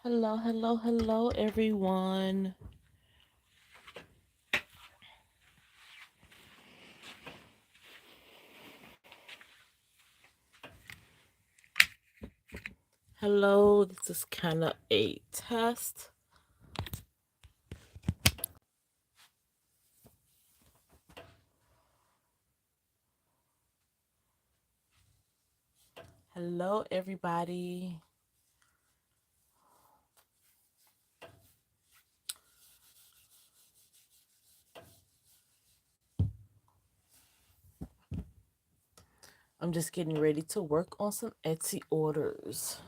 Hello, hello, hello, everyone. Hello, this is kind of a test. Hello, everybody. I'm just getting ready to work on some Etsy orders.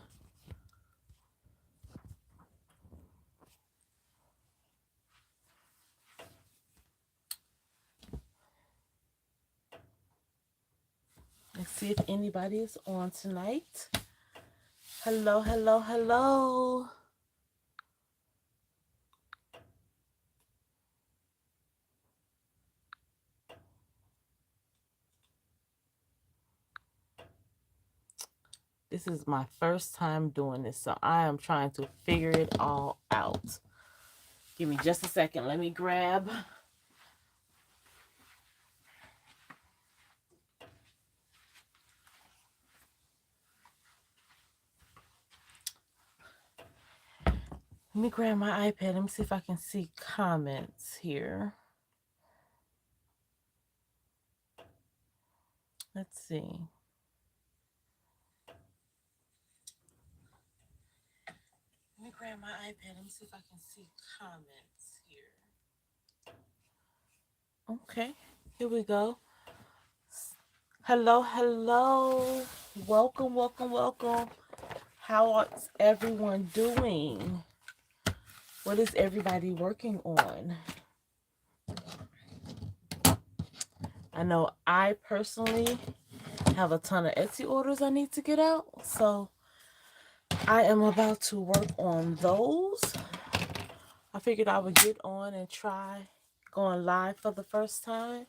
Let's see if anybody is on tonight. Hello, hello, hello. This is my first time doing this, so I am trying to figure it all out. Give me just a second. Let me grab. Let me grab my iPad. Let me see if I can see comments here. Let's see. Let me grab my iPad. Let me see if I can see comments here. Okay, here we go. Hello, hello. Welcome, welcome, welcome. How is everyone doing? What is everybody working on? I know I personally have a ton of Etsy orders I need to get out, so I am about to work on those. I figured I would get on and try going live for the first time.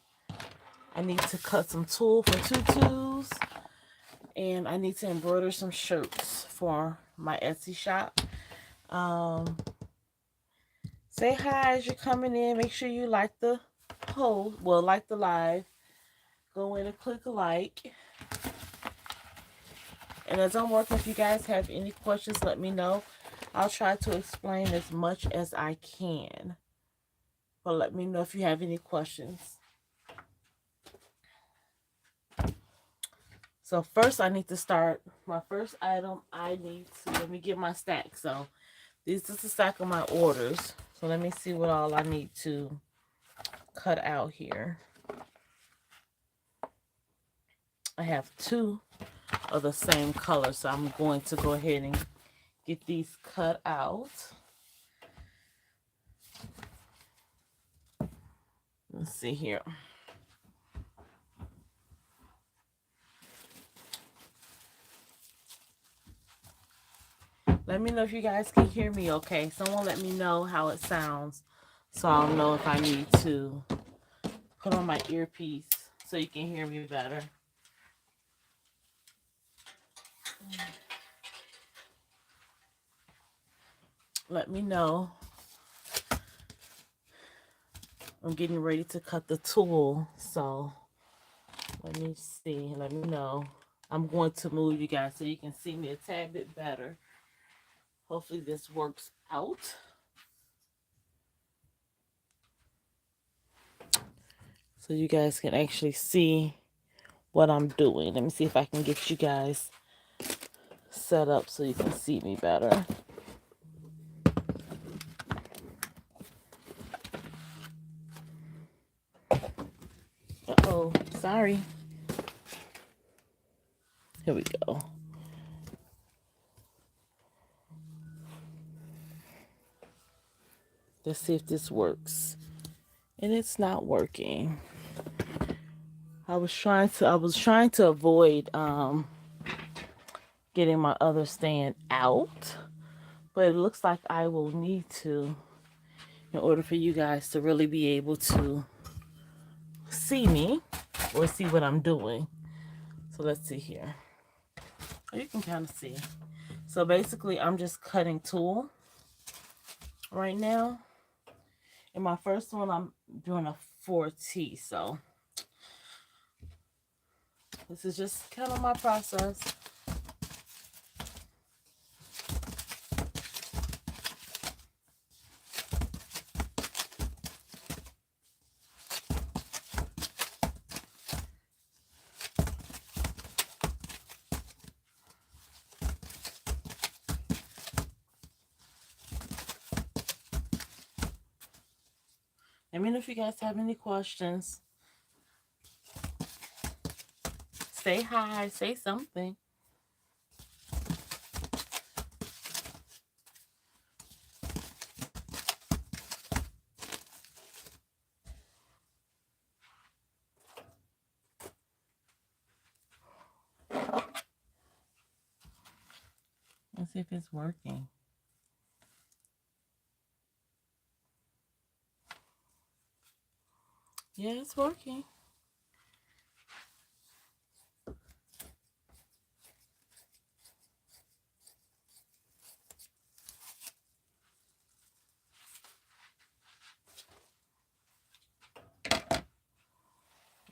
I need to cut some tulle for tutus, and I need to embroider some shirts for my Etsy shop. Say hi as you're coming in. Make sure you like the post, well, like the live. Go in and click a like. And as I'm working, if you guys have any questions, let me know. I'll try to explain as much as I can. But let me know if you have any questions. So first I need to start my first item. Let me get my stack. So this is the stack of my orders. So let me see what all I need to cut out here. I have two of the same color, so I'm going to go ahead and get these cut out. Let's see here. Let me know if you guys can hear me okay. Someone let me know how it sounds so I'll know if I need to put on my earpiece so you can hear me better. Let me know. I'm getting ready to cut the tulle, so let me see. Let me know. I'm going to move you guys so you can see me a tad bit better. Hopefully this works out. So you guys can actually see what I'm doing. Let me see if I can get you guys set up so you can see me better. Uh-oh, sorry. Here we go. Let's see if this works. And it's not working. I was trying to avoid getting my other stand out, but it looks like I will need to in order for you guys to really be able to see me or see what I'm doing. So let's see here. You can kind of see. So basically, I'm just cutting tool right now. In my first one, I'm doing a 4T. So this is just kind of my process. Let me know if you guys have any questions. Say hi, say something. Let's see if it's working. Yeah, it's working.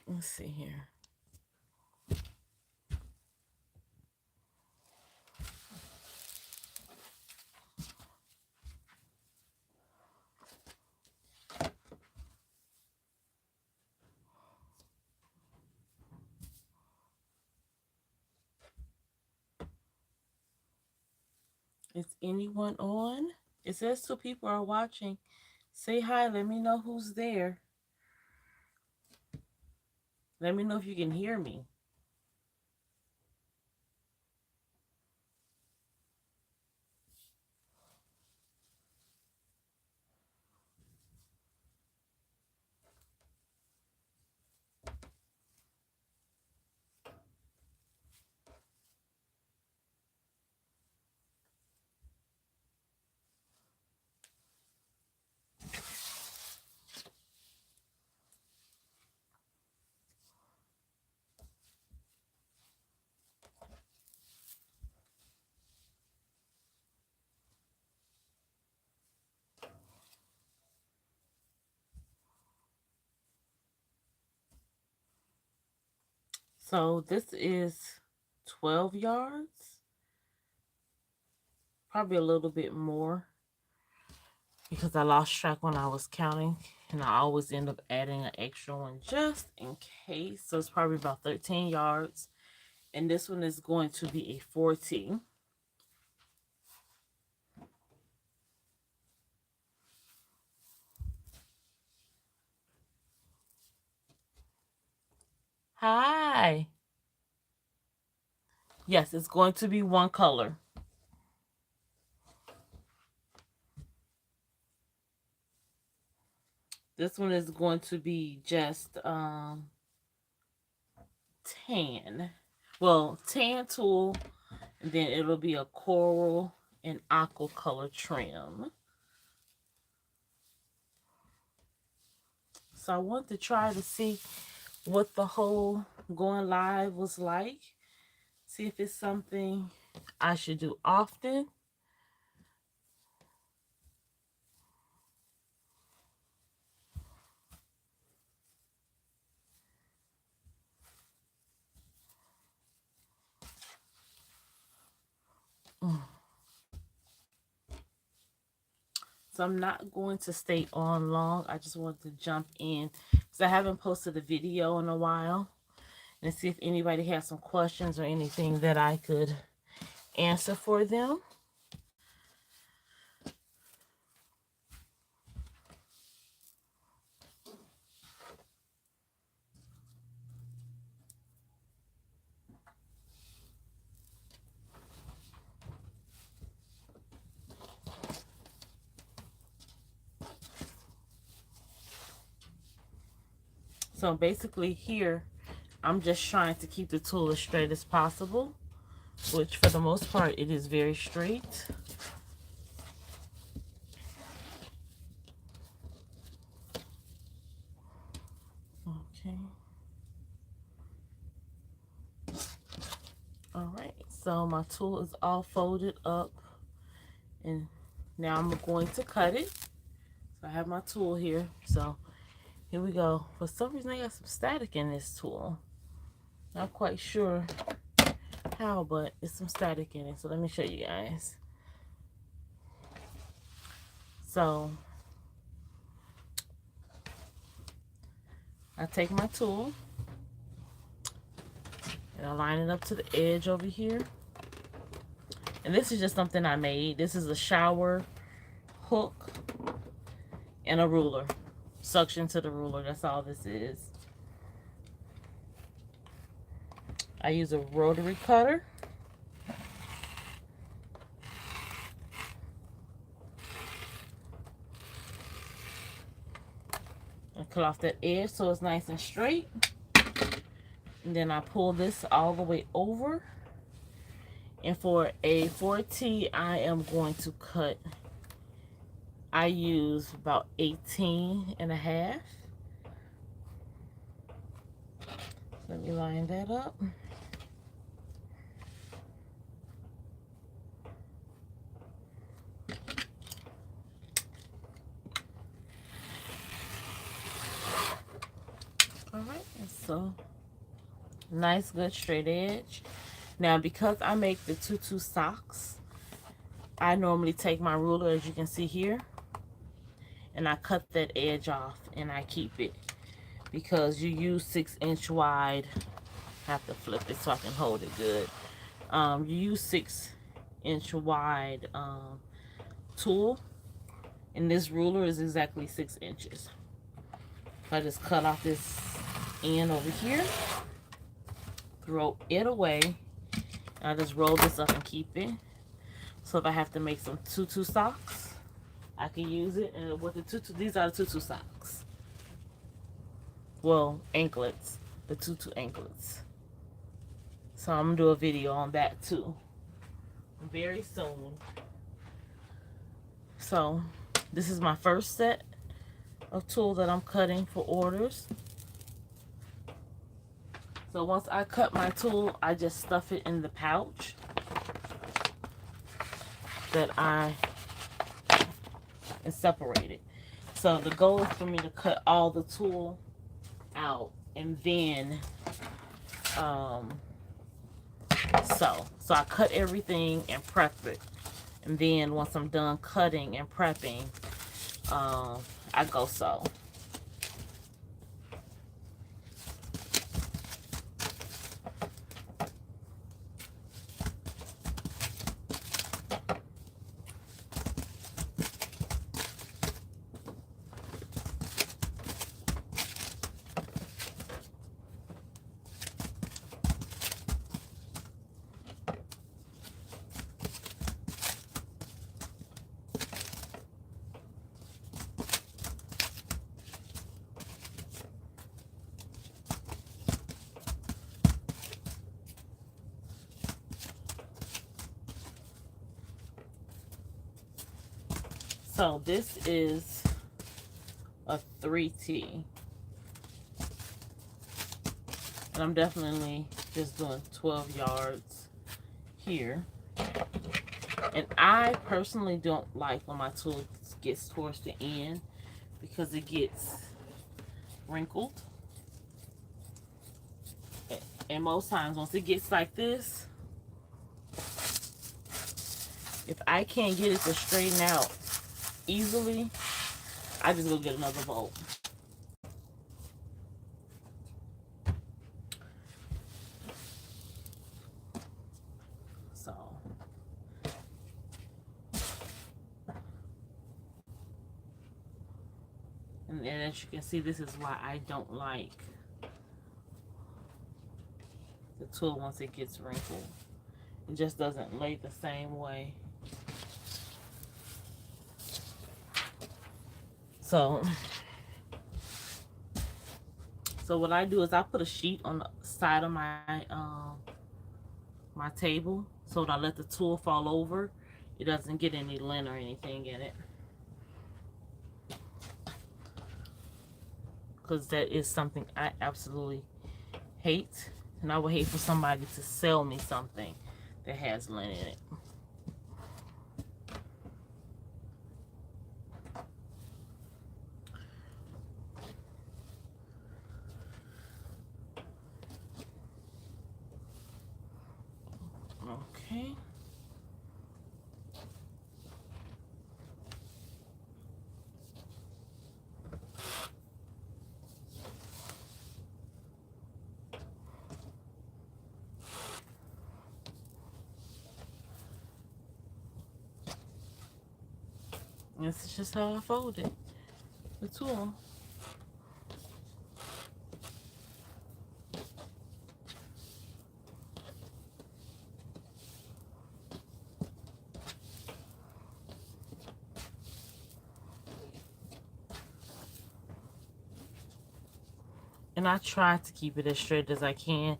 Let's see here. Is anyone on? It says 2 people are watching. Say hi. Let me know who's there. Let me know if you can hear me. So this is 12 yards. Probably a little bit more because I lost track when I was counting, and I always end up adding an extra one just in case. So it's probably about 13 yards. And this one is going to be a 4T. Hi. Yes, it's going to be one color. This one is going to be just tan. Well, tan tulle, and then it'll be a coral and aqua color trim. So I want to try to see what the whole going live was like. See if it's something I should do often. So I'm not going to stay on long. I just want to jump in because I haven't posted a video in a while, and see if anybody has some questions or anything that I could answer for them. So basically here, I'm just trying to keep the tool as straight as possible, which for the most part, it is very straight. Okay. All right, so So my tool is all folded up, and now I'm going to cut it. So I have my tool here. So here we go. For some reason I got some static in this tool. Not quite sure how, but it's some static in it. So let me show you guys. So I take my tool and I line it up to the edge over here. And this is just something I made. This is a shower hook and a ruler. Suction to the ruler. That's all this is. I use a rotary cutter. I cut off that edge so it's nice and straight. And then I pull this all the way over. And for a 4T, I am going to cut, I use about 18.5. Let me line that up. All right, so nice, good straight edge. Now, because I make the tutu socks, I normally take my ruler, as you can see here, and I cut that edge off and I keep it. Because you use 6-inch wide, I have to flip it so I can hold it good. You use 6-inch wide tool, and this ruler is exactly 6 inches. So I just cut off this end over here, throw it away. I just roll this up and keep it. So if I have to make some tutu socks, I can use it. And with the tutu, these are the tutu socks. Well, anklets, the tutu anklets. So I'm gonna do a video on that too, very soon. So this is my first set of tools that I'm cutting for orders. So once I cut my tool, I just stuff it in the pouch that I separate it. So the goal is for me to cut all the tool out and then so I cut everything and prep it, and then once I'm done cutting and prepping, I go sew. So this is a 3T. And I'm definitely just doing 12 yards here. And I personally don't like when my tool gets towards the end because it gets wrinkled. And most times once it gets like this, if I can't get it to straighten out easily, I just go get another bolt. So and as you can see, this is why I don't like the tool once it gets wrinkled. It just doesn't lay the same way. So what I do is I put a sheet on the side of my my table, so when I let the tool fall over, it doesn't get any lint or anything in it. Because that is something I absolutely hate. And I would hate for somebody to sell me something that has lint in it. Okay. This is just how I fold it, the tool. And I try to keep it as straight as I can.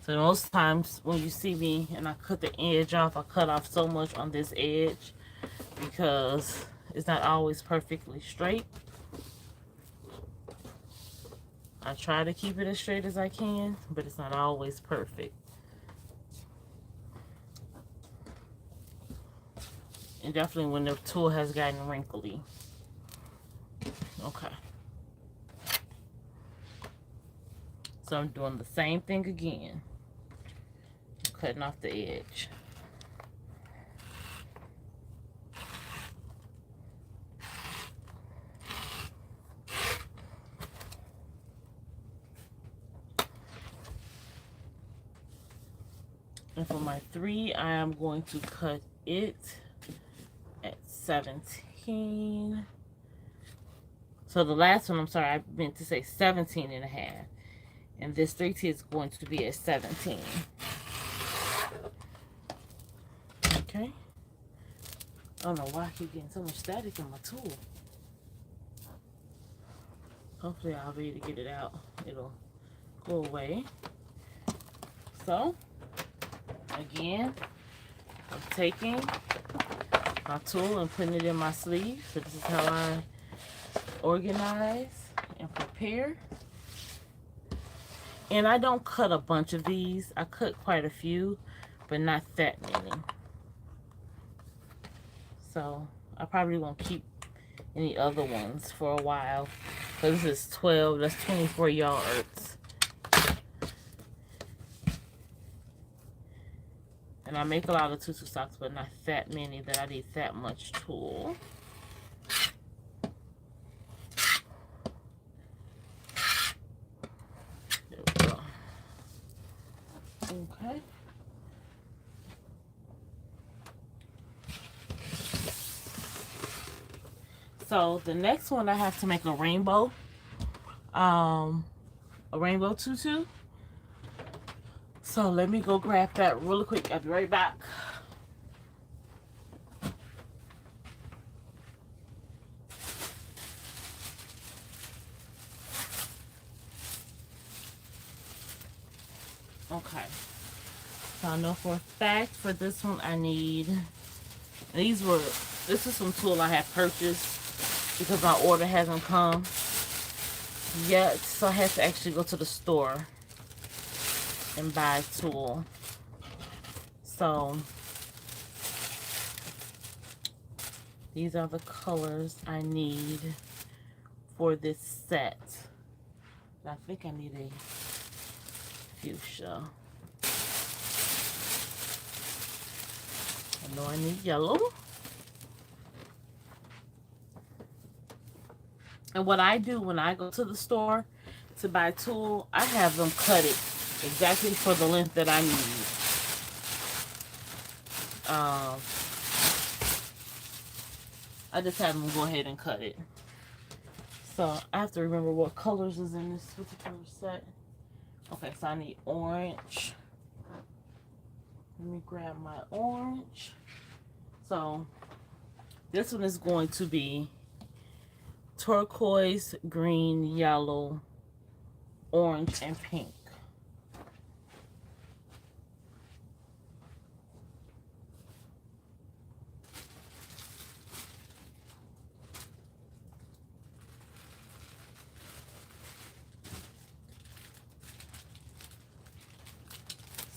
So most times when you see me and I cut the edge off, I cut off so much on this edge because it's not always perfectly straight. I try to keep it as straight as I can, but it's not always perfect. And definitely when the tool has gotten wrinkly. Okay. So I'm doing the same thing again. Cutting off the edge. And for my 3, I am going to cut it at 17. So the last one, I'm sorry, I meant to say 17 and a half. And this 3T is going to be at 17. Okay. I don't know why I keep getting so much static in my tool. Hopefully I'll be able to get it out. It'll go away. So, again, I'm taking my tool and putting it in my sleeve. So this is how I organize and prepare. And I don't cut a bunch of these. I cut quite a few, but not that many. So I probably won't keep any other ones for a while. So this is 12, that's 24 yards. And I make a lot of tutu socks, but not that many that I need that much tulle. There we go. Okay. So the next one I have to make a rainbow tutu. So let me go grab that really quick. I'll be right back. Okay. So I know for a fact for this one I need, this is some tulle I have purchased because my order hasn't come yet. So I have to actually go to the store and buy tulle. So these are the colors I need for this set. I think I need a fuchsia. I know I need yellow. And what I do when I go to the store to buy tulle, I have them cut it exactly for the length that I need. I just have them go ahead and cut it. So I have to remember what colors is in this particular set. Okay, so I need orange. Let me grab my orange. So this one is going to be turquoise, green, yellow, orange, and pink.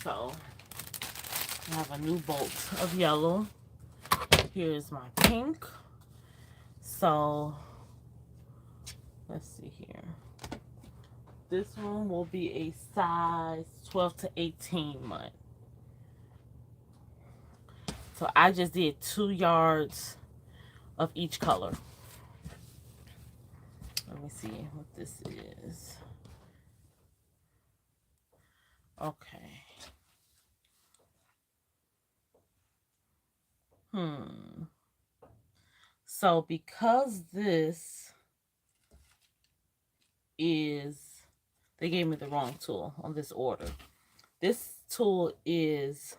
So I have a new bolt of yellow. Here's my pink. So let's see here. This one will be a size 12 to 18 month. So I just did 2 yards of each color. Let me see what this is. Okay. So because this is, they gave me the wrong tool on this order. This tool is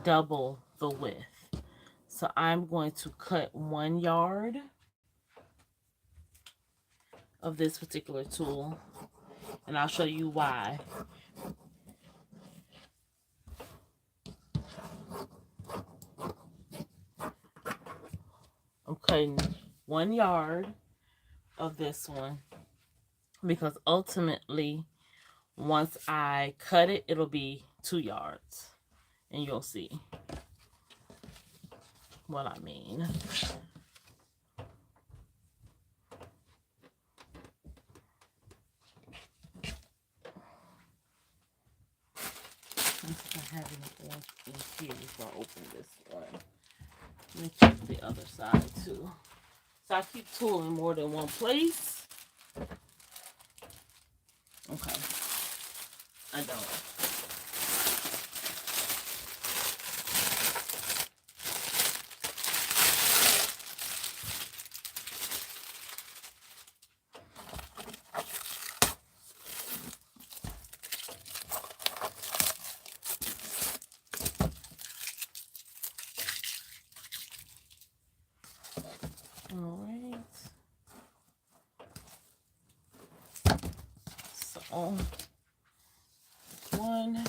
double the width. So I'm going to cut 1 yard of this particular tool, and I'll show you why. I'm cutting 1 yard of this one because ultimately once I cut it, it'll be 2 yards, and you'll see what I mean. I have an orange in here before I open this one. Let me check the other side too. So I keep tooling more than one place. Okay. I don't. All right. So, one.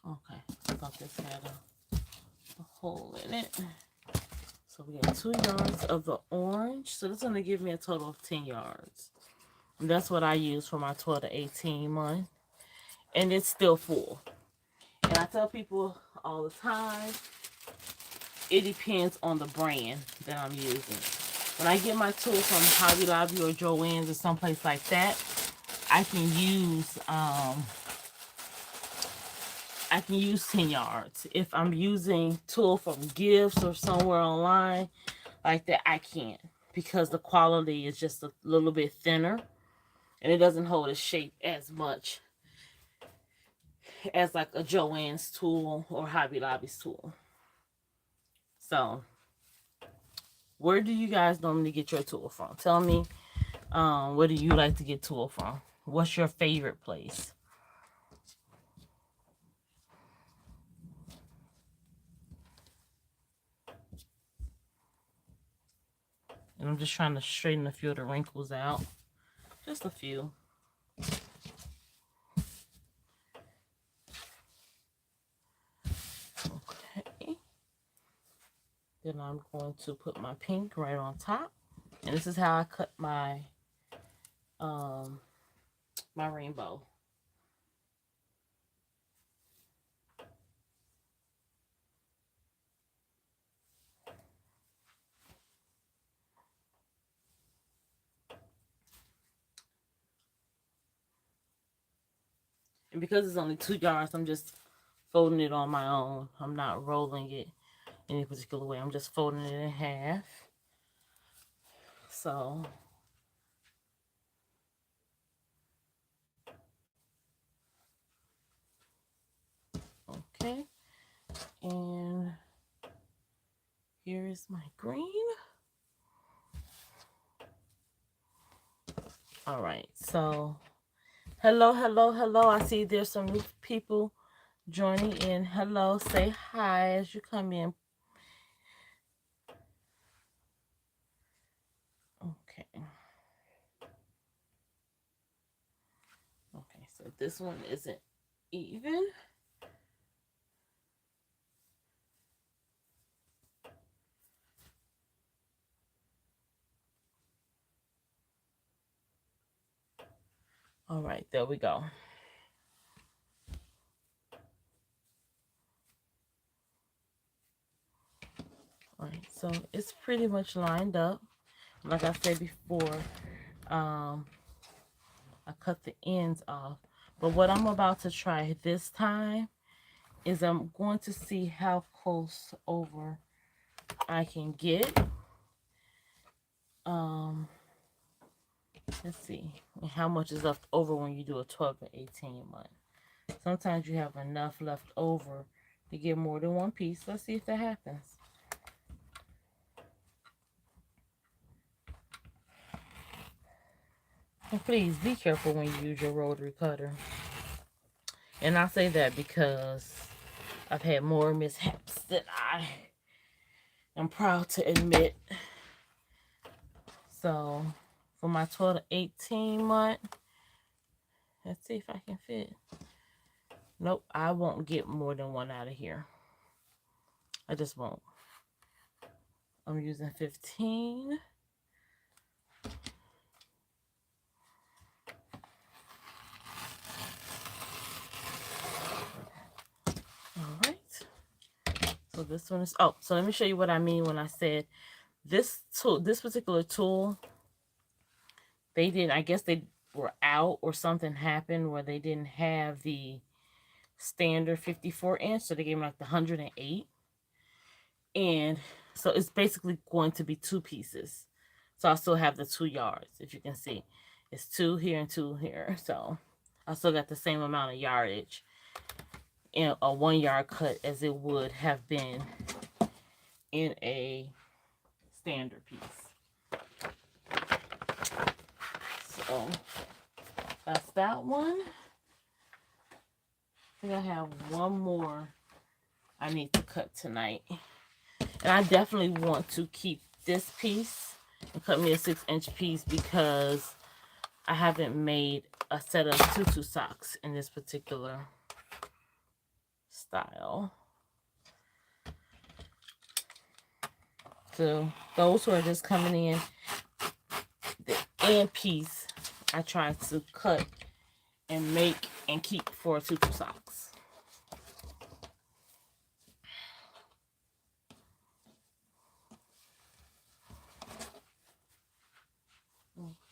Okay, I thought this had a hole in it. So we got 2 yards of the orange. So this is going to give me a total of 10 yards. And that's what I use for my 12 to 18 month. And it's still full. And I tell people all the time, it depends on the brand that I'm using. When I get my tool from Hobby Lobby or Joann's or someplace like that, I can use 10 yards. If I'm using tool from Gifts or somewhere online like that, I can't, because the quality is just a little bit thinner and it doesn't hold its shape as much as like a Joann's tool or Hobby Lobby's tool. So where do you guys normally get your tool from? Tell me, where do you like to get tool from? What's your favorite place? And I'm just trying to straighten a few of the wrinkles out. Just a few. Okay. Then I'm going to put my pink right on top. And this is how I cut my my rainbow. And because it's only 2 yards, I'm just folding it on my own. I'm not rolling it any particular way. I'm just folding it in half. So okay. And here is my green. All right. So hello, hello, hello. I see there's some new people joining in. Hello. Say hi as you come in. Okay. Okay. So this one isn't even. All right, there we go. All right, so it's pretty much lined up. Like I said before, I cut the ends off. But what I'm about to try this time is I'm going to see how close over I can get. Let's see how much is left over when you do a 12 to 18 month. Sometimes you have enough left over to get more than one piece. Let's see if that happens. And please be careful when you use your rotary cutter. And I say that because I've had more mishaps than I am proud to admit. So for my 12 to 18 month, let's see if I can fit. Nope, I won't get more than one out of here. I just won't. I'm using 15. All right. So this one is, oh, so let me show you what I mean when I said this tool, this particular tool, they didn't, I guess they were out or something happened where they didn't have the standard 54 inch. So they gave me like the 108. And so it's basically going to be two pieces. So I still have the 2 yards, if you can see. It's 2 here and 2 here. So I still got the same amount of yardage in a 1 yard cut as it would have been in a standard piece. So that's that one. I think I have one more I need to cut tonight. And I definitely want to keep this piece and cut me a 6-inch piece because I haven't made a set of tutu socks in this particular style. So those who are just coming in, the end piece I try to cut and make and keep for tutu socks.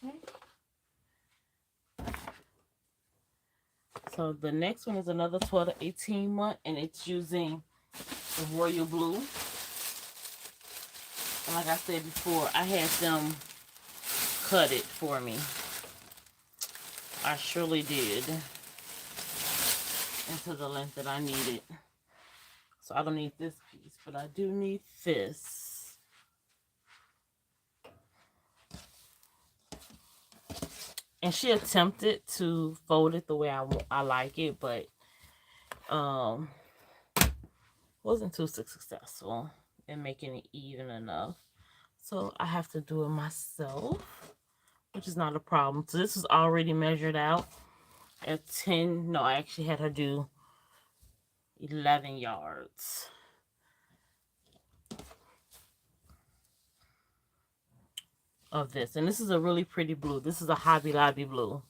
Okay. So the next one is another 12 to 18 month, and it's using the royal blue. And like I said before, I had them cut it for me. I surely did. Into the length that I needed. So I don't need this piece, but I do need this. And she attempted to fold it the way I like it, but wasn't too successful in making it even enough. So I have to do it myself, which is not a problem. So this was already measured out at 10. No, I actually had her do 11 yards. Of this. And this is a really pretty blue. This is a Hobby Lobby blue.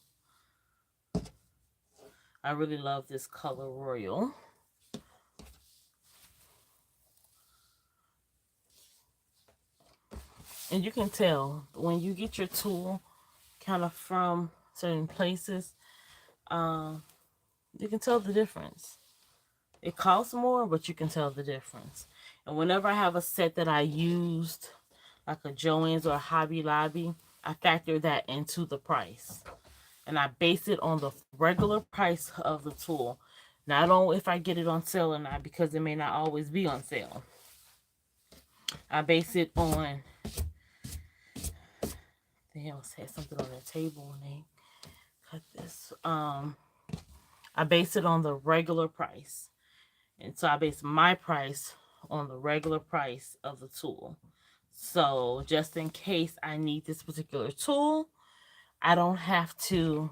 I really love this color royal. And you can tell when you get your tool kind of from certain places, you can tell the difference. It costs more, but you can tell the difference. And whenever I have a set that I used, like a Joann's or a Hobby Lobby, I factor that into the price. And I base it on the regular price of the tool. Not on if I get it on sale or not, because it may not always be on sale. I base it on, they else had something on their table when they cut this. I base it on the regular price. And so I base my price on the regular price of the tool. So just in case I need this particular tool, I don't have to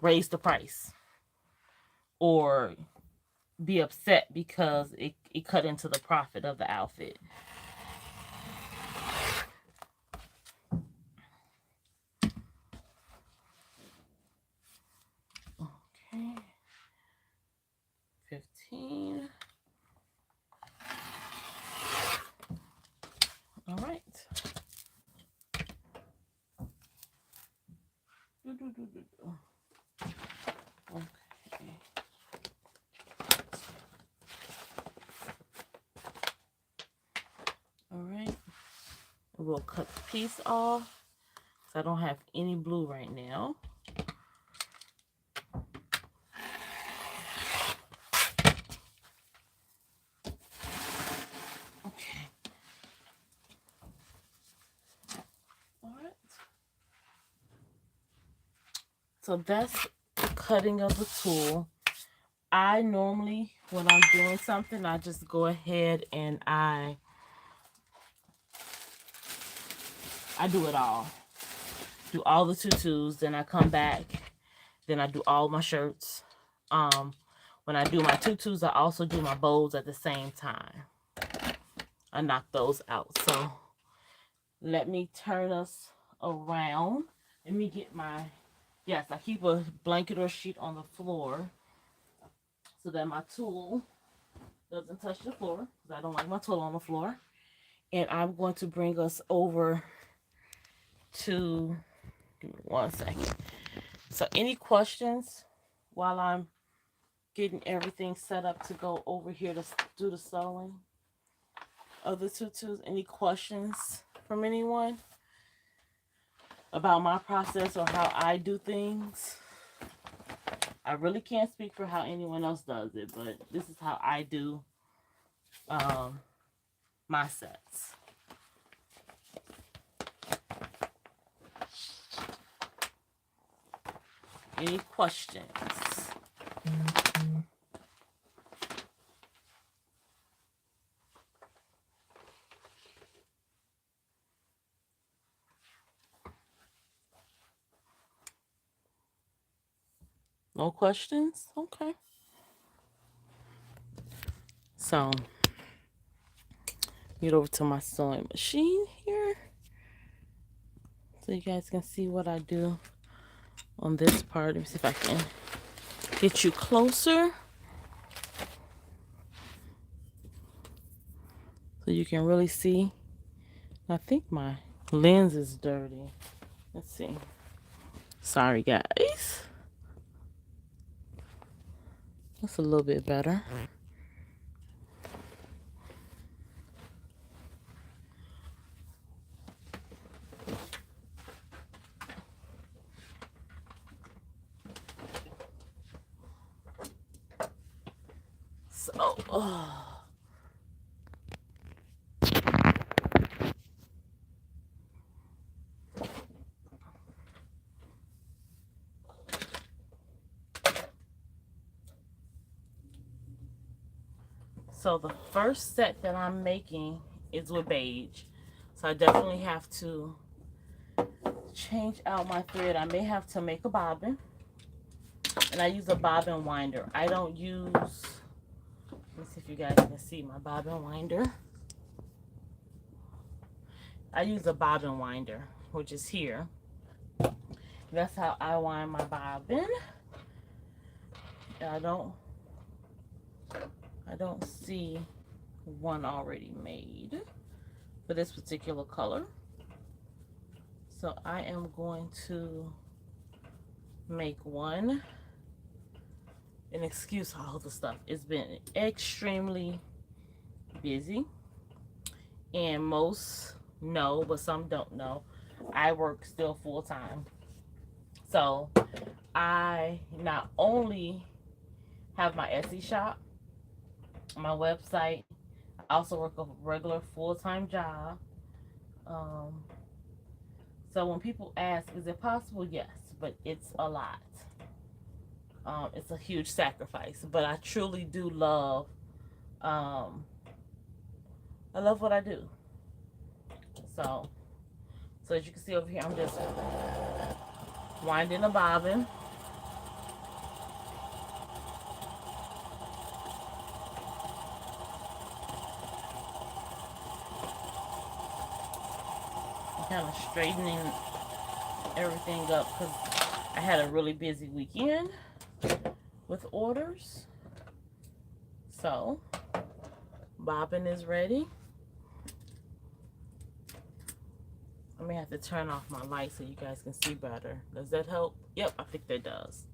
raise the price or be upset because it cut into the profit of the outfit. 15. All right. Okay. All right. We'll cut the piece off. So I don't have any blue right now. Okay. All right. So that's the cutting of the tool. I normally, when I'm doing something, I just go ahead and I do it all. Do all the tutus, then I come back, then I do all my shirts. When I do my tutus, I also do my bows at the same time. I knock those out. So let me turn us around. Let me get my, yes, I keep a blanket or sheet on the floor so that my tool doesn't touch the floor, because I don't like my tool on the floor. And I'm going to bring us over to, give me 1 second. So any questions while I'm getting everything set up to go over here to do the sewing of the tutus? Any questions from anyone about my process or how I do things? I really can't speak for how anyone else does it, but this is how I do my sets. Any questions? No questions? Okay. So, get over to my sewing machine here so you guys can see what I do on this part. Let me see if I can get you closer so you can really see. I think my lens is dirty. Let's see. Sorry, guys. That's a little bit better. So the first set that I'm making is with beige. So I definitely have to change out my thread. I may have to make a bobbin. And I use a bobbin winder. I don't use, let me see if you guys can see my bobbin winder. I use a bobbin winder, which is here. That's how I wind my bobbin. I don't see one already made for this particular color. So I am going to make one. And excuse all the stuff. It's been extremely busy. And most know, but some don't know, I work still full time. So I not only have my Etsy shop, my website, I also work a regular full-time job. So when people ask, is it possible? Yes, but it's a lot. It's a huge sacrifice, but I truly do love, I love what I do. So as you can see over here, I'm just winding a bobbin. Kind of straightening everything up because I had a really busy weekend with orders. So, bobbin is ready. I may have to turn off my light so you guys can see better. Does that help? Yep, I think that does.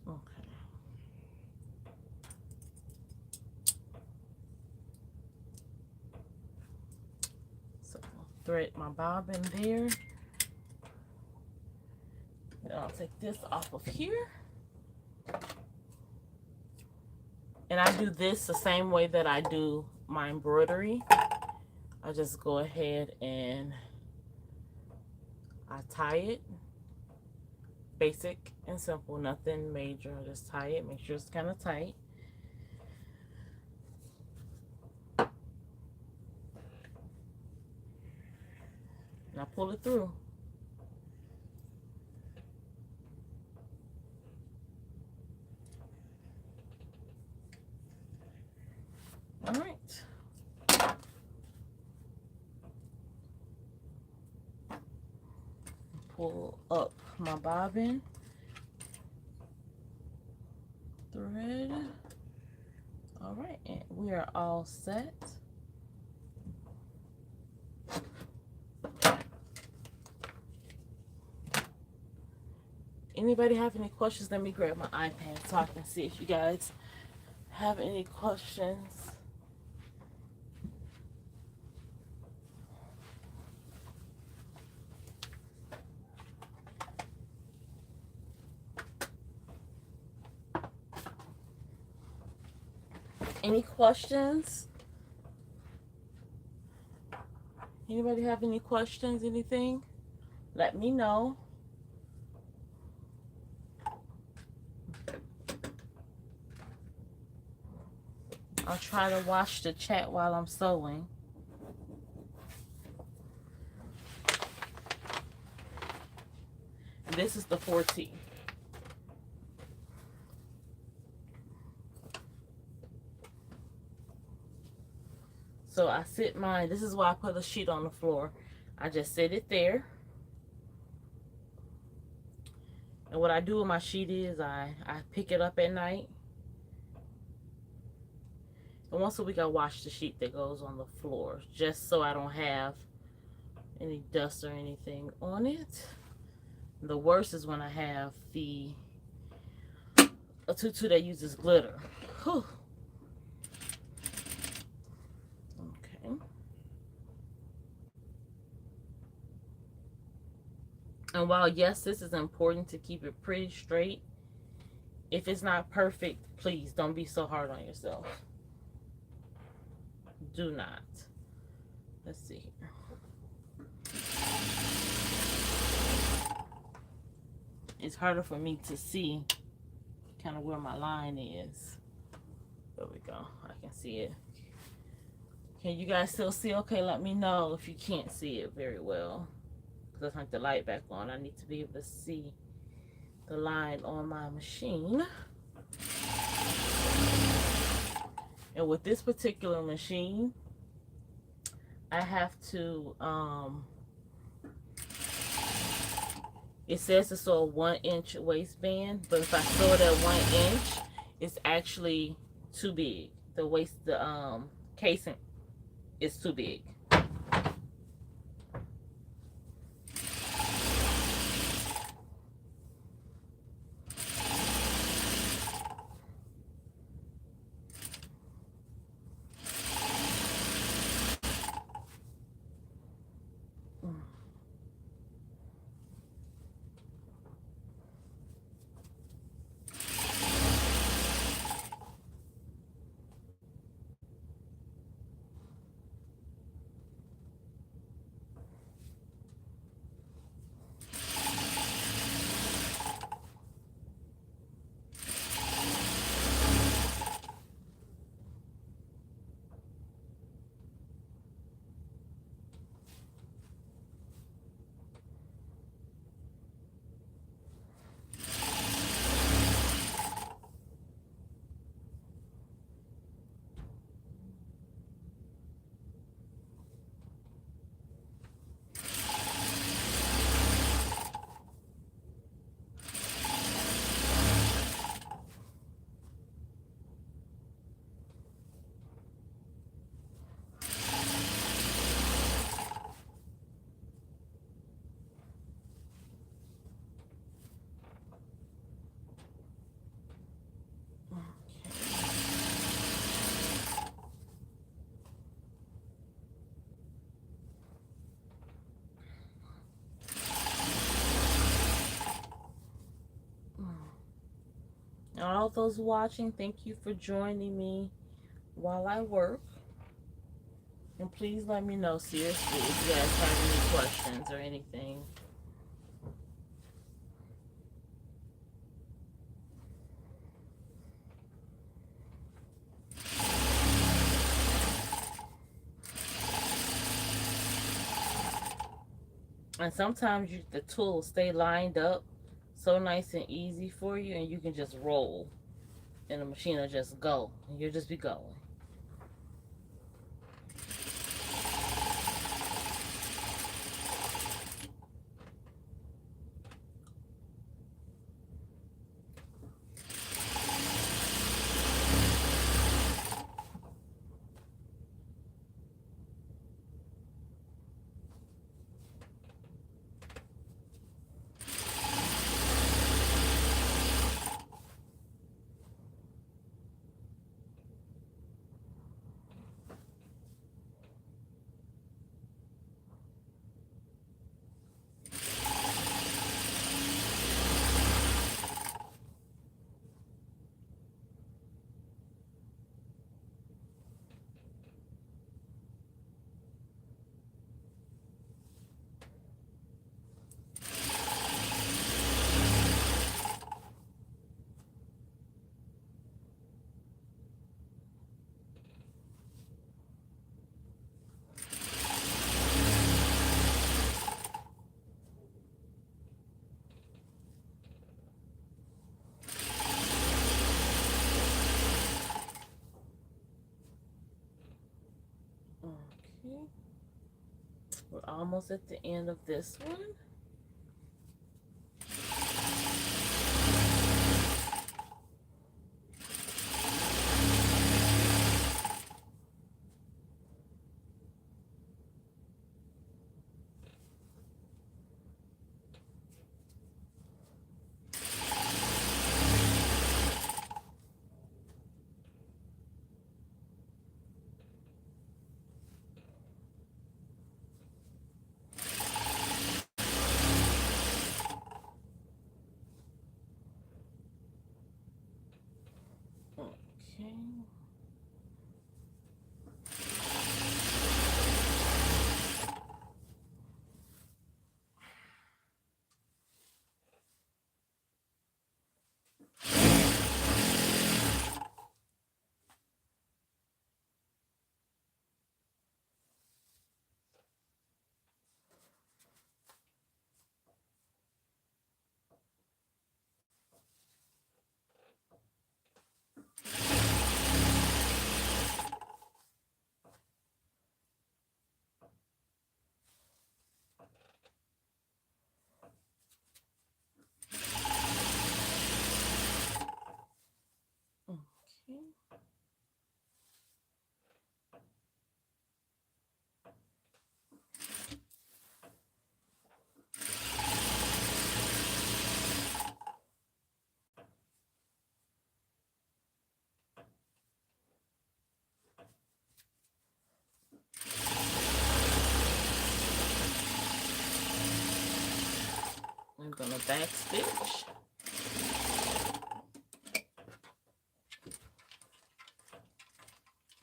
Okay. So I'll thread my bobbin there. And I'll take this off of here. And I do this the same way that I do my embroidery. I just go ahead and I tie it. Basic and simple, nothing major. I just tie it, make sure it's kind of tight. And I pull it through. All right. Pull up my bobbin, thread. All right, and we are all set. Anybody have any questions? Let me grab my iPad so I can see if you guys have any questions. Any questions? Anybody have any questions, anything? Let me know. I'll try to watch the chat while I'm sewing. This is the 4T. So I sit mine, this is why I put a sheet on the floor. I just sit it there. And what I do with my sheet is I pick it up at night. And once a week I wash the sheet that goes on the floor, just so I don't have any dust or anything on it. The worst is when I have a tutu that uses glitter. Whew. Okay. And while yes, this is important to keep it pretty straight, if it's not perfect, please don't be so hard on yourself. Do not. Let's see here. It's harder for me to see kind of where my line is. There we go. I can see it. Can you guys still see? Okay, let me know if you can't see it very well. Because I turned the light back on. I need to be able to see the line on my machine. And with this particular machine, I have to, it says to sew a 1-inch waistband, but if I sew it at 1 inch, it's actually too big. The casing is too big. All those watching, thank you for joining me while I work. And please let me know, seriously, if you guys have any questions or anything. And sometimes the tools stay lined up so nice and easy for you, and you can just roll. And the machine will just go. And you'll just be going. Okay. We're almost at the end of this one. Okay. Okay. I'm gonna back stitch.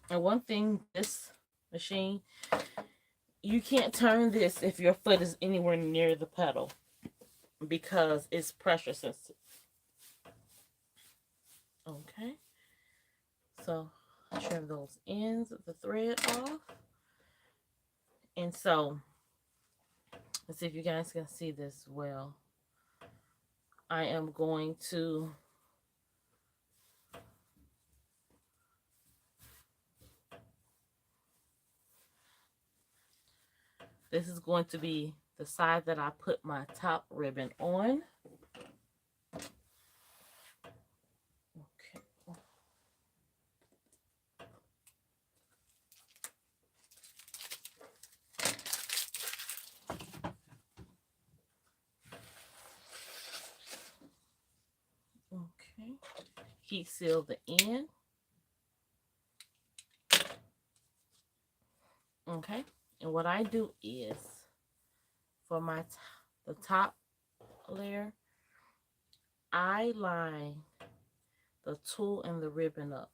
And one thing, this machine, you can't turn this if your foot is anywhere near the pedal because it's pressure sensitive. Okay. So trim those ends of the thread off. And so, let's see if you guys can see this well. I am going to this is going to be the side that I put my top ribbon on. Okay. Okay. Heat seal the end. Okay. And what I do is for my the top layer, I line the tool and the ribbon up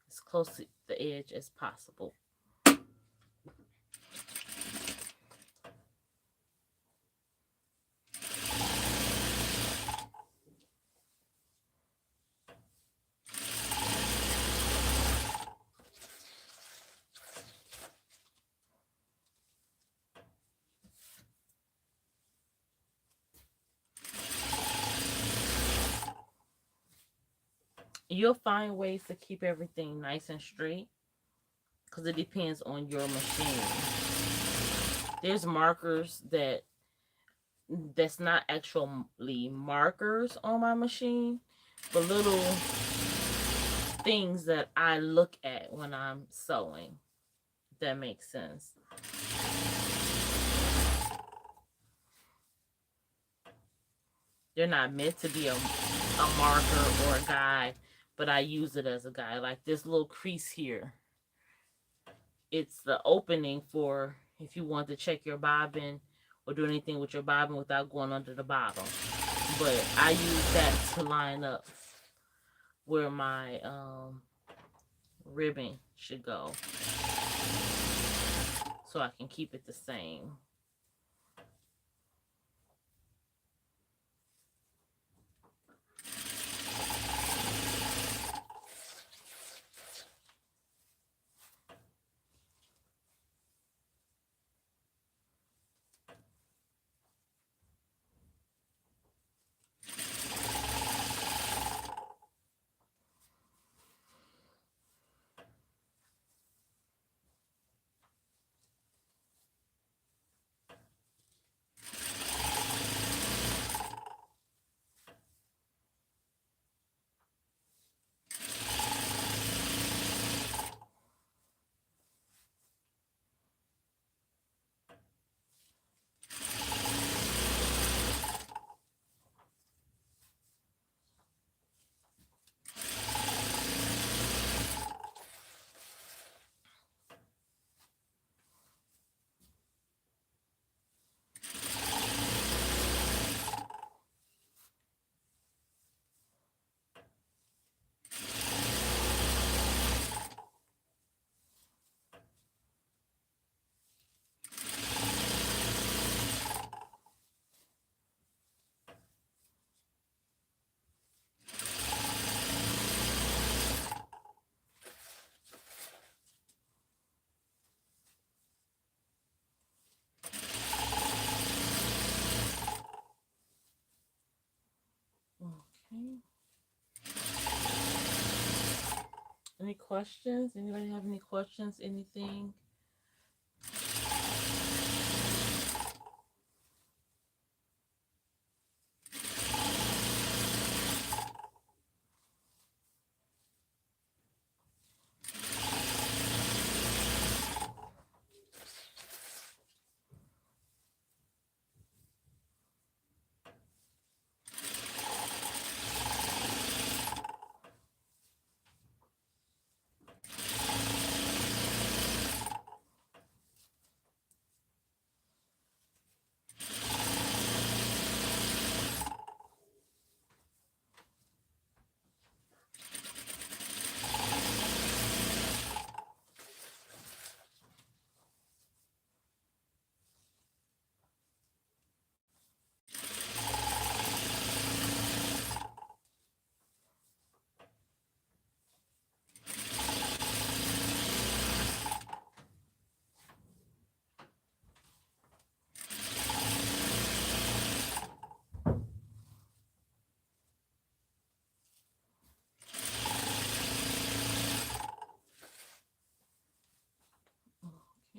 as close to the edge as possible. You'll find ways to keep everything nice and straight because it depends on your machine. There's markers that's not actually markers on my machine, but little things that I look at when I'm sewing. If that makes sense. They're not meant to be a marker or a guide, but I use it as a guide. Like this little crease here, it's the opening for if you want to check your bobbin or do anything with your bobbin without going under the bottom. But I use that to line up where my ribbon should go so I can keep it the same. Okay. Any questions? Anybody have any questions? Anything?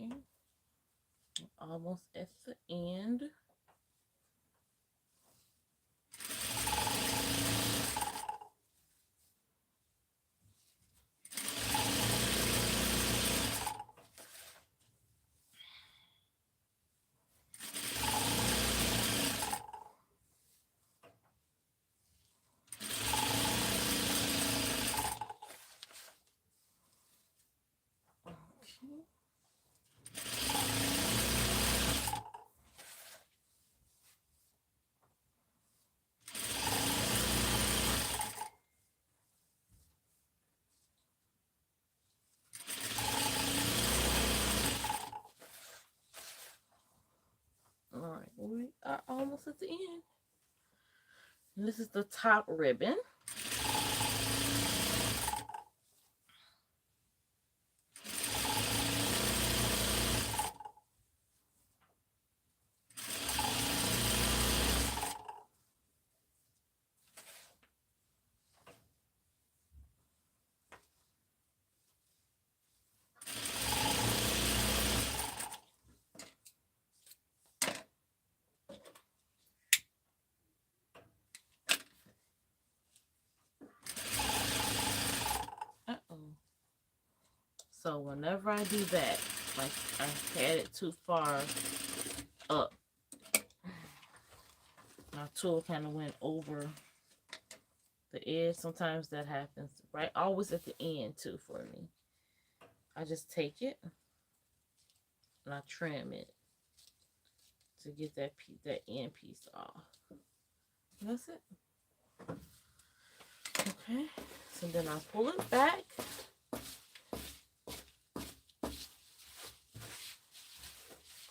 Okay. Almost at the end. Okay. almost at the end. And this is the top ribbon. So whenever I do that, like I had it too far up, my tool kind of went over the edge. Sometimes that happens, right? Always at the end too for me. I just take it and I trim it to get that end piece off. And that's it. Okay, so then I pull it back.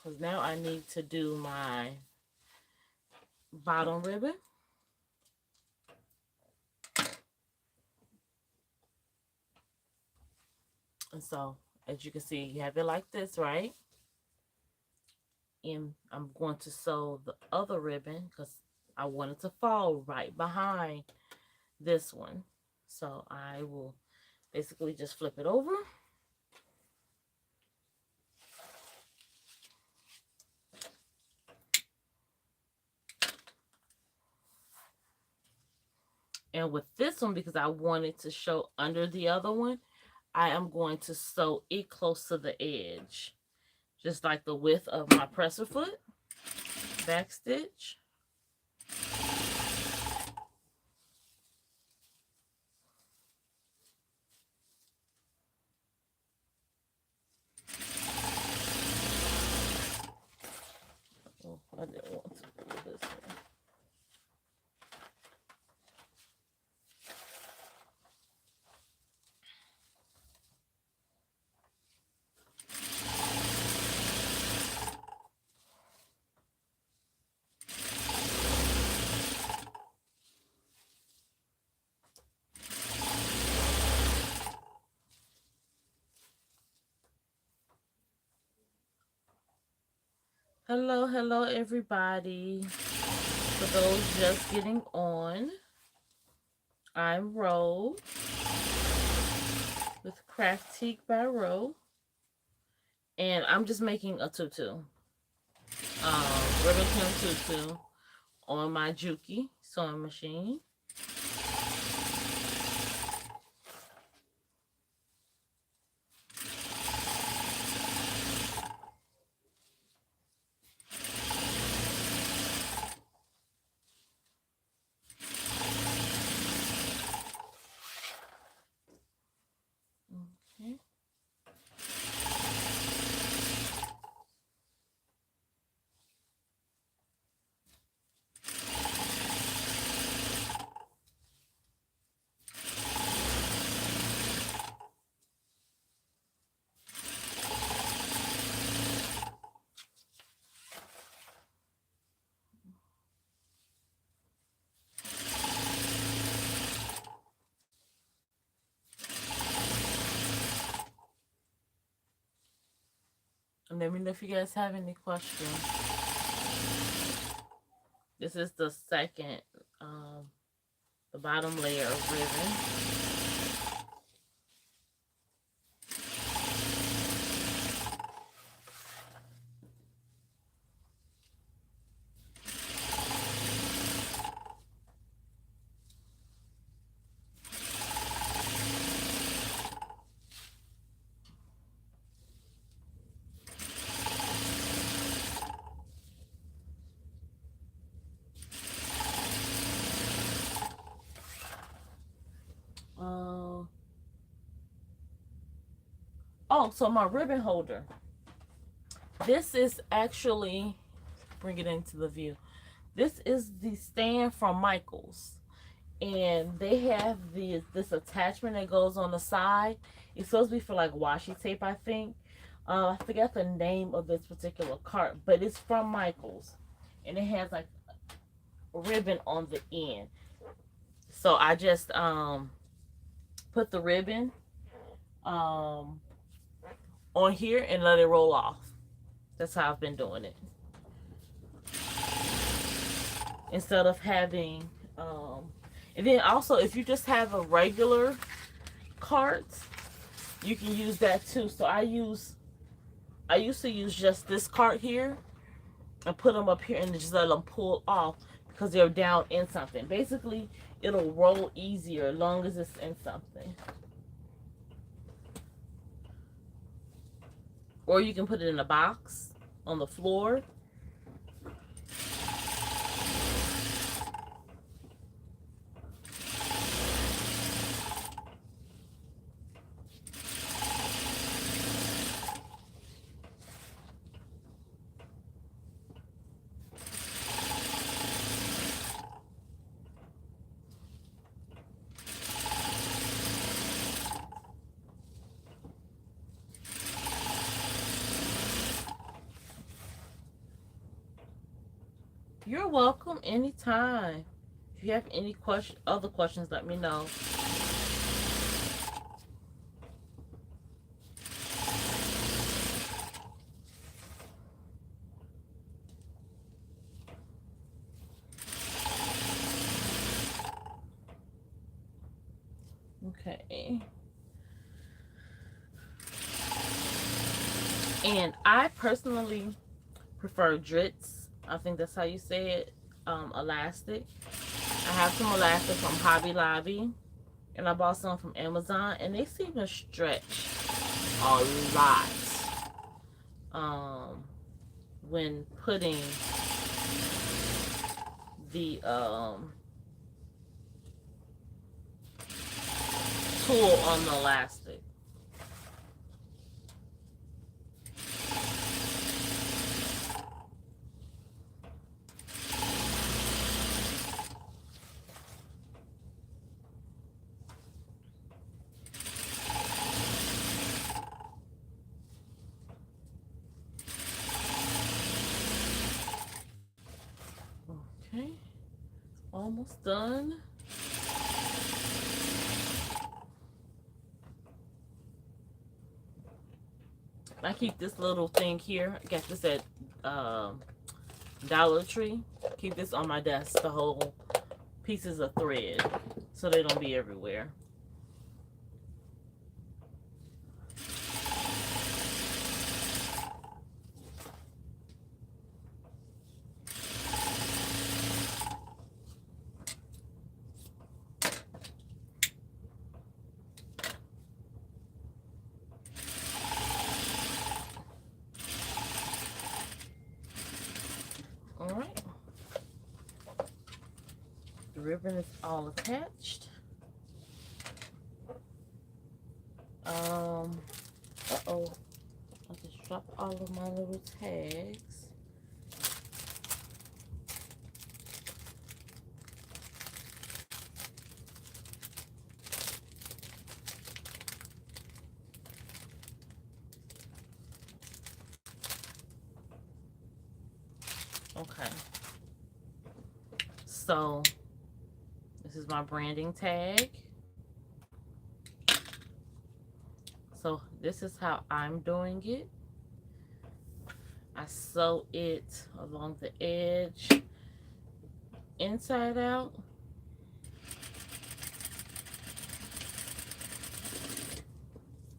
Because now I need to do my bottom ribbon. And so, as you can see, you have it like this, right? And I'm going to sew the other ribbon because I want it to fall right behind this one. So I will basically just flip it over. And with this one, because I wanted to show under the other one, I am going to sew it close to the edge. Just like the width of my presser foot. Back stitch. Oh, I didn't want to do this one. Hello everybody. For those just getting on, I'm Ro with Craftique by Ro, and I'm just making a tutu, ribbon trim tutu on my Juki sewing machine. Okay. And let me know if you guys have any questions. This is the second, the bottom layer of ribbon. Oh, so my ribbon holder. This is actually, bring it into the view. This is the stand from Michaels. And they have this attachment that goes on the side. It's supposed to be for like washi tape, I think. I forgot the name of this particular cart, but it's from Michaels. And it has like ribbon on the end. So I just put the ribbon on here and let it roll off. That's how I've been doing it. Instead of having and then also if you just have a regular cart, you can use that too. So I used to use just this cart here and put them up here and just let them pull off because they're down in something. Basically, it'll roll easier as long as it's in something. Or you can put it in a box on the floor. You're welcome anytime. If you have any other questions, let me know. Okay. And I personally prefer Dritz. I think that's how you say it. Elastic. I have some elastic from Hobby Lobby. And I bought some from Amazon. And they seem to stretch a lot. When putting the tool on the elastic. Okay, almost done. I keep this little thing here. I got this at Dollar Tree. Keep this on my desk to hold pieces of thread so they don't be everywhere. Alright. The ribbon is all attached. Uh-oh. I just dropped all of my little tags. Okay. So, this is my branding tag. So, this is how I'm doing it. I sew it along the edge, inside out.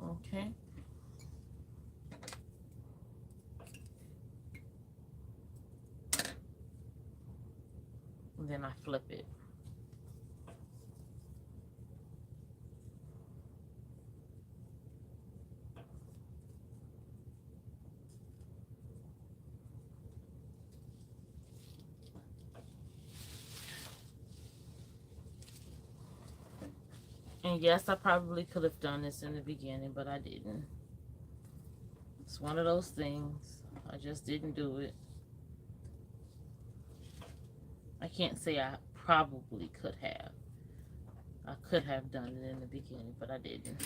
Okay. And then I flip it. And yes, I probably could have done this in the beginning, but I didn't. It's one of those things. I just didn't do it. I can't say I probably could have. I could have done it in the beginning, but I didn't.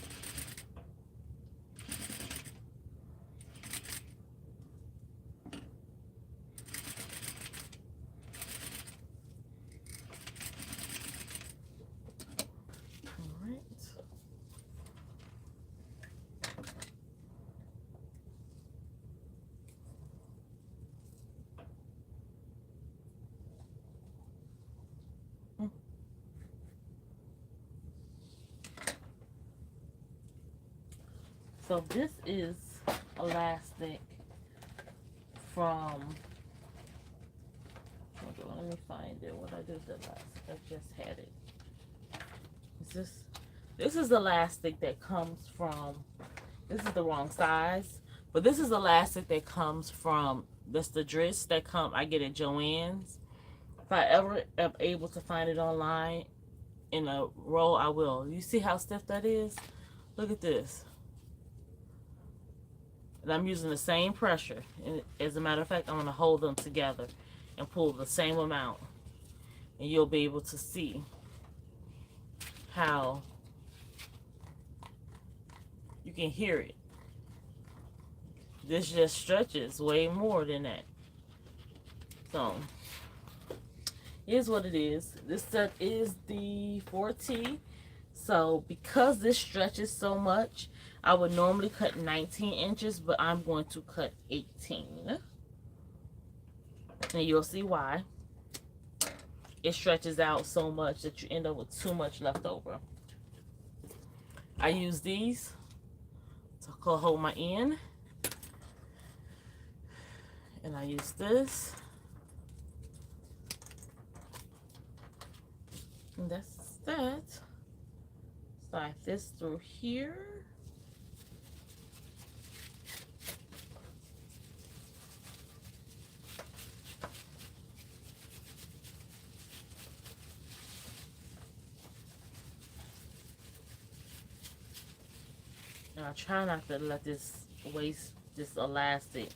So this is elastic from, hold on, let me find it. What I did the last, I just had it. This is elastic that comes from, this is the wrong size, but this is elastic that comes from, that's the dress that I get at Joann's. If I ever am able to find it online in a roll, I will. You see how stiff that is? Look at this. And I'm using the same pressure. And as a matter of fact, I'm going to hold them together and pull the same amount. And you'll be able to see how you can hear it. This just stretches way more than that. So, here's what it is. This set is the 4T. So, because this stretches so much, I would normally cut 19 inches, but I'm going to cut 18. And you'll see why. It stretches out so much that you end up with too much left over. I use these to hold my end. And I use this. And that's that. Slide this through here. And I try not to let this this elastic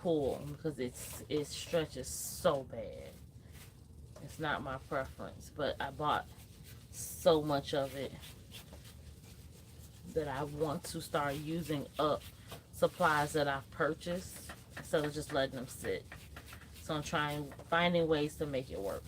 pull because it stretches so bad. It's not my preference, but I bought so much of it that I want to start using up supplies that I've purchased instead of just letting them sit. So I'm finding ways to make it work.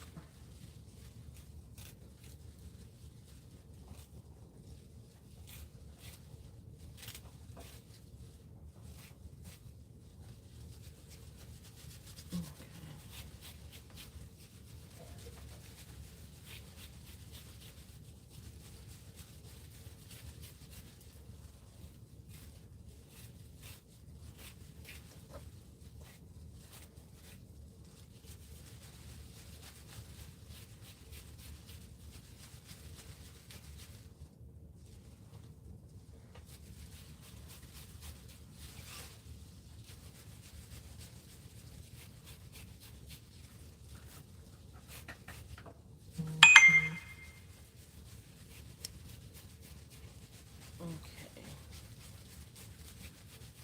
Okay.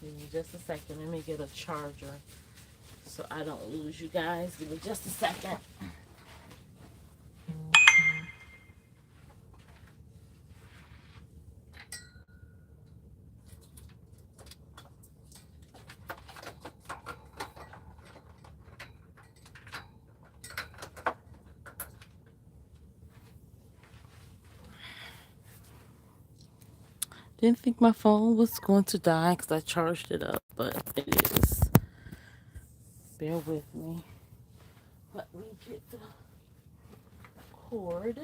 Give me just a second. Let me get a charger so I don't lose you guys. Give me just a second. Didn't think my phone was going to die because I charged it up, but it is. Bear with me. Let me get the cord.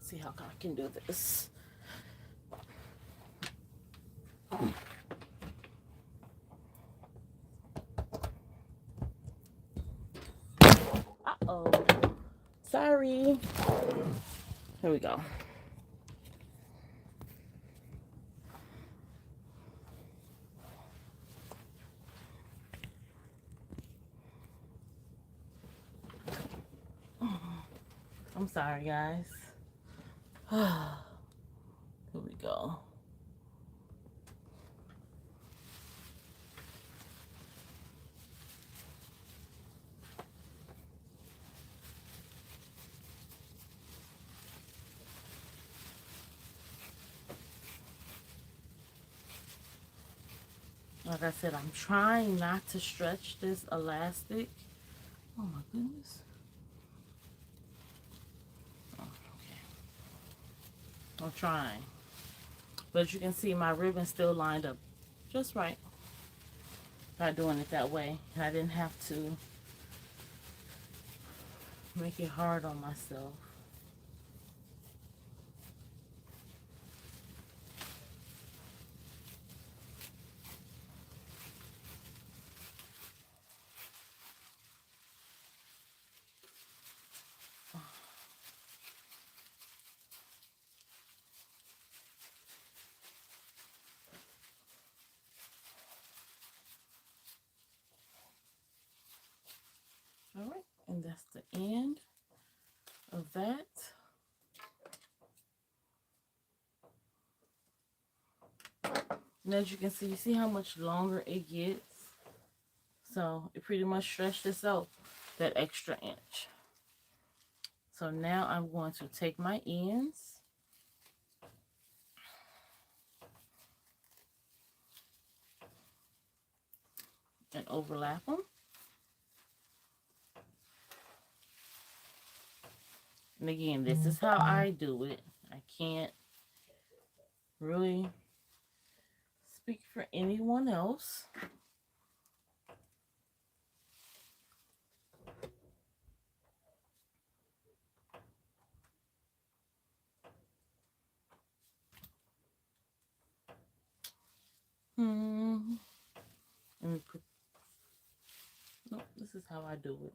See how I can do this. Uh-oh. Sorry. Here we go. I'm sorry, guys. Here we go. Like I said, I'm trying not to stretch this elastic. Oh my goodness. Oh, okay. I'm trying. But as you can see, my ribbon's still lined up just right by doing it that way. I didn't have to make it hard on myself. All right, and that's the end of that. And as you can see how much longer it gets. So it pretty much stretched this out that extra inch. So now I'm going to take my ends and overlap them. And again, this is how I do it. I can't really speak for anyone else. Let me put, no, this is how I do it.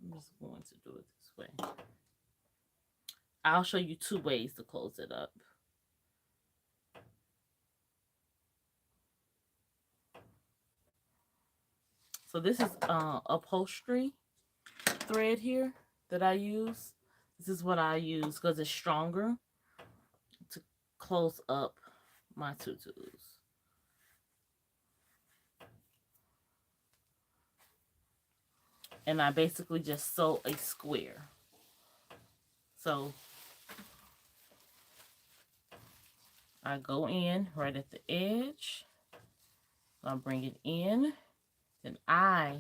I'm just going to do it this way. I'll show you 2 ways to close it up. So this is upholstery thread here that I use. This is what I use because it's stronger to close up my tutus. And I basically just sew a square. So I go in right at the edge. I'll bring it in. Then I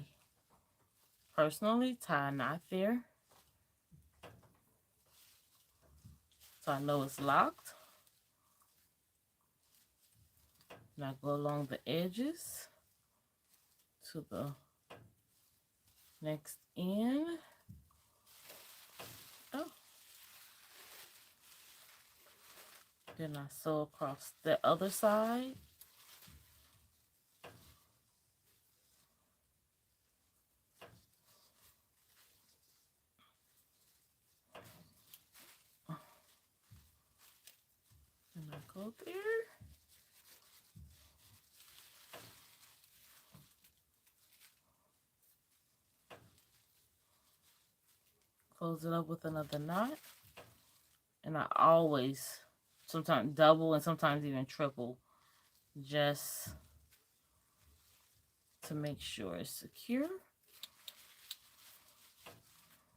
personally tie a knot there. So I know it's locked. And I go along the edges to the next end. Oh. Then I sew across the other side. And I go there. Close it up with another knot. And I always, sometimes double and sometimes even triple, just to make sure it's secure.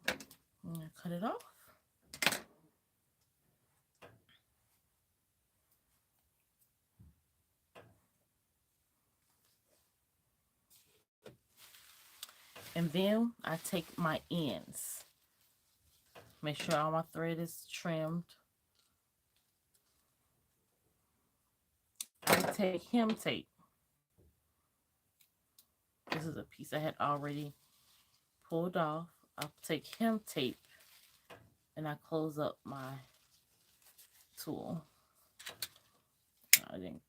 I'm going to cut it off. And then I take my ends. Make sure all my thread is trimmed. I take hem tape. This is a piece I had already pulled off. I'll take hem tape and I close up my tool. I didn't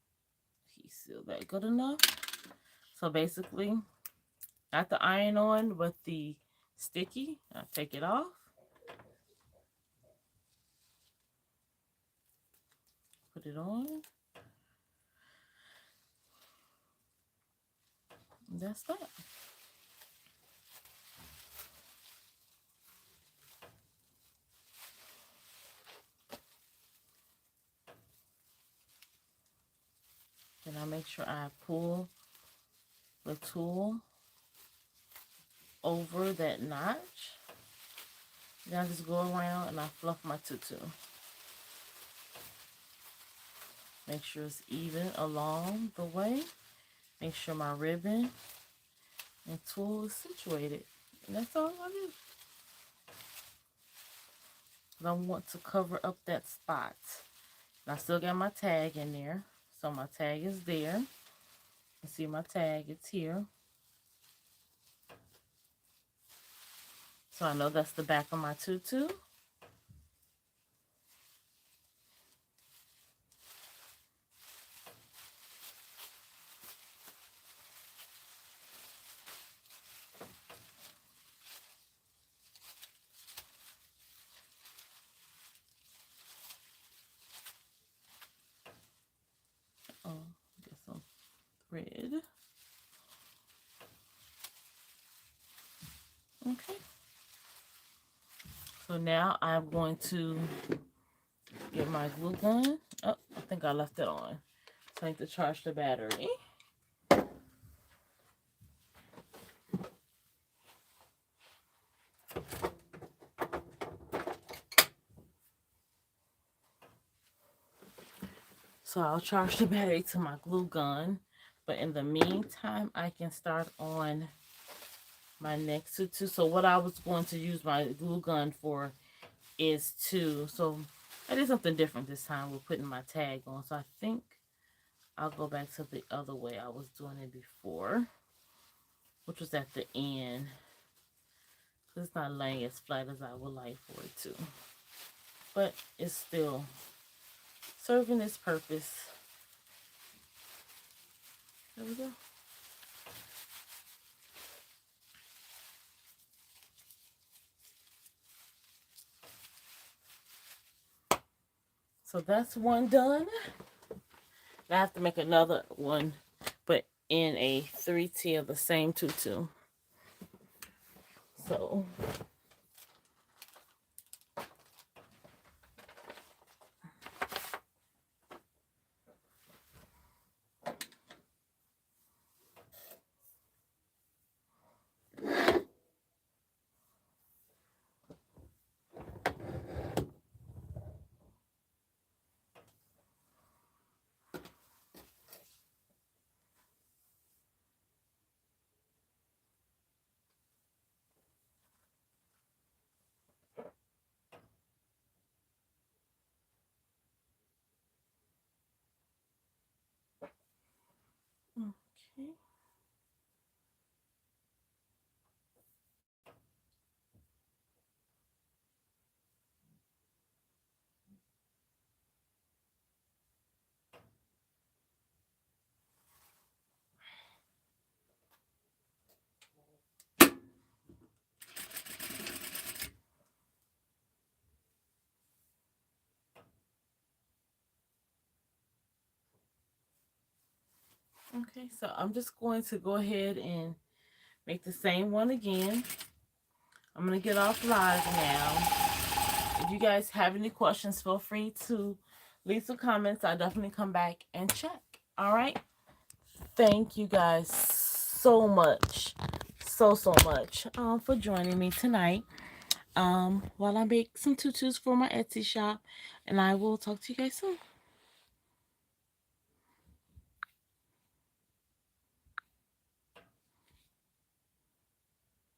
seal that good enough. So basically, got the iron on with the sticky. I take it off. Put it on. And that's that. Then I make sure I pull the tool over that notch. Then I just go around and I fluff my tutu. Make sure it's even along the way. Make sure my ribbon and tool is situated. And that's all I do. I want to cover up that spot. And I still got my tag in there. So my tag is there. You see my tag, it's here. So I know that's the back of my tutu. Oh, get some thread. Okay. So now I'm going to get my glue gun. Oh, I think I left it on. So I need to charge the battery. So I'll charge the battery to my glue gun. But in the meantime, I can start on my next tutu. So what I was going to use my glue gun for is so I did something different this time with putting my tag on. So I think I'll go back to the other way I was doing it before, which was at the end. It's not laying as flat as I would like for it to. But it's still serving its purpose. There we go. So that's one done. I have to make another one, but in a 3T of the same tutu. So okay. Okay, so I'm just going to go ahead and make the same one again. I'm going to get off live now. If you guys have any questions, feel free to leave some comments. I'll definitely come back and check. All right? Thank you guys so much. So much for joining me tonight. While I make some tutus for my Etsy shop. And I will talk to you guys soon.